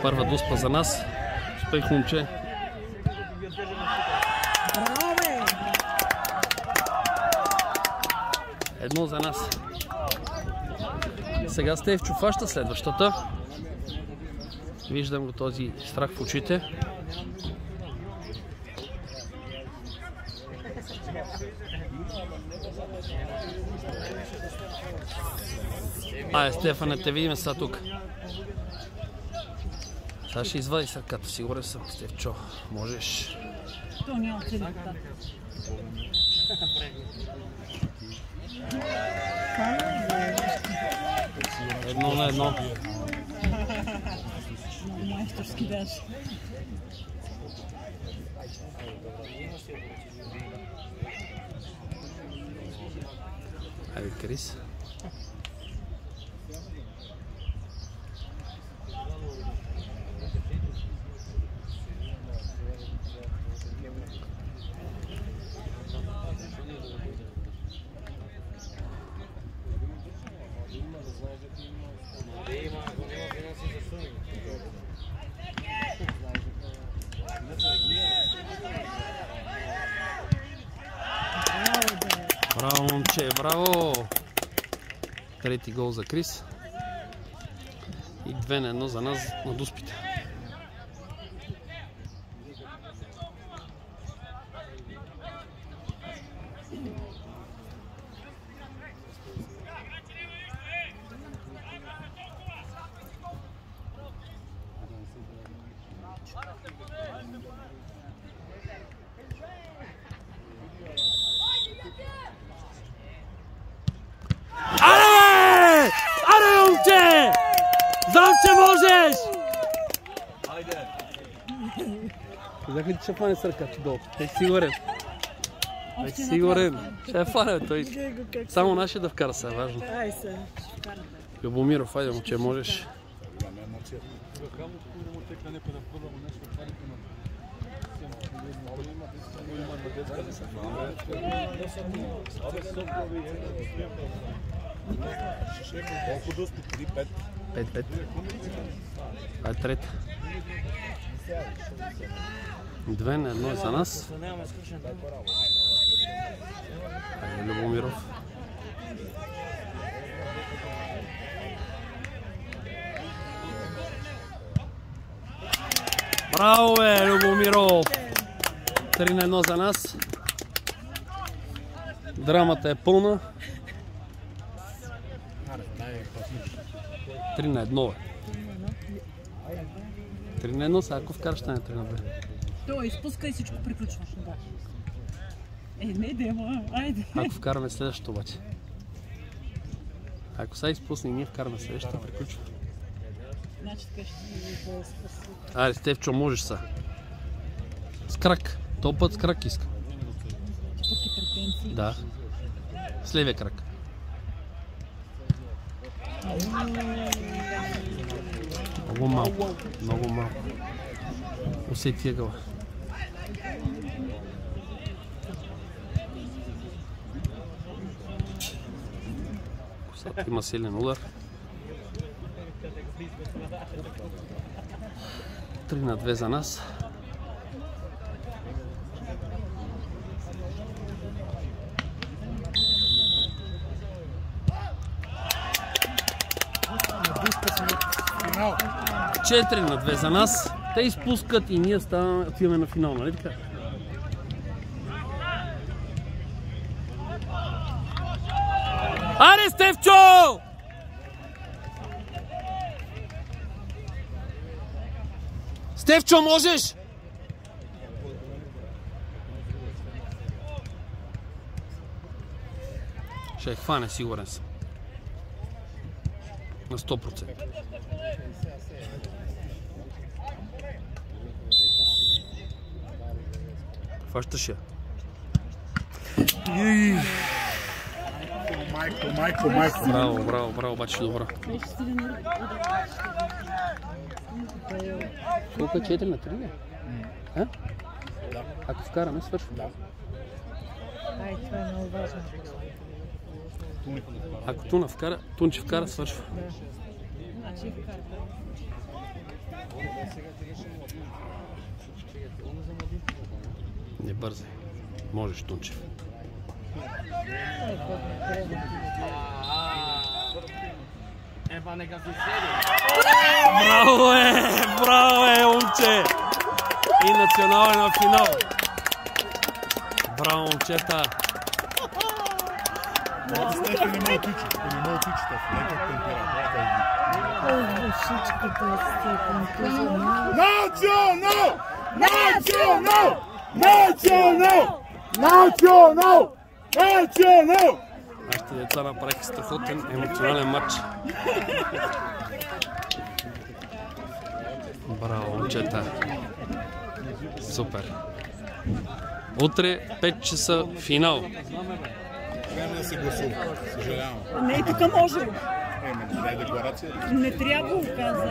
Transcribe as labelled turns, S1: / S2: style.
S1: Първа доспа за нас. Успех, момче. Едно за нас. Сега Стефчо фаща следващата. Виждам го този страх в очите. Стефане, те видим сега тук. Сега ще извади сърката, сигурен съм. Стефчо, можеш.
S2: То няма целита.
S1: Едно на едно.
S2: Майсторски даже.
S1: Айде, Крис. Браво, момче, браво! Трети гол за Крис. И 2-1 за нас на дуспите. Знам, че можеш! Айде! Казах ли, че ще фане с ръката долу? Те си сигурен. Те си сигурен. Ще фане той. Само нашия да вкара се, важно.
S2: Ай се, вкара.
S1: Любомиров, айде, момче, можеш.
S3: Колко доспи? 3-5?
S1: 5-5. Това е трета. 2-1 за нас. Любомиров. Браво, Любомиров! 3-1 за нас. Драмата е пълна. 3-1 е. 3-1 са, ако вкараш, ще не 3-2.
S2: То, изпускай, всичко приключваш. Да. Не, дема, айде.
S1: Ако вкараме следващото обаче. Ако сега изпусне и ние вкараме следващото, приключва.
S2: Значи така ще ни да спаси.
S1: Айде, Стефчо, можеш са. С крак. Този път с крак искам.
S2: Пък и претенции.
S1: Да. С левия крак. Много малко. Много малко. Усети ъгъла. Косата има силен удар. 3-2 за нас.
S3: Финал.
S1: 4-2 за нас. Те изпускат и ние отиваме на финал, нали така? Аре, Стефчо! Стефчо, можеш! Ще хване, сигурен съм. На 100%. Фащаш я.
S3: Майко.
S1: Браво, обаче добра. Колко е 4-3 ли? Да. Ако вкараме, свършва. Да.
S2: Ай, това е много важно.
S1: Ако Тунче вкара, свършва.
S2: че вкарва.
S1: Не бързай. Можеш, Тунчев. Браво е, момче! И Национал е на финал. Браво, момчета!
S3: Стефи не ме отича, не ме отича, нека температурата.
S2: Бушичката Стефан.
S3: Национал! Национал! Национал! Национал! Национал!
S1: Нашите деца направиха страхотен емоционален матч. Браво, момчета! Супер! Утре 5 часа финал.
S3: Трябва да се гласува, съжалявам.
S2: Не, тук може.
S3: Дай декларация.
S2: Не трябва, каза.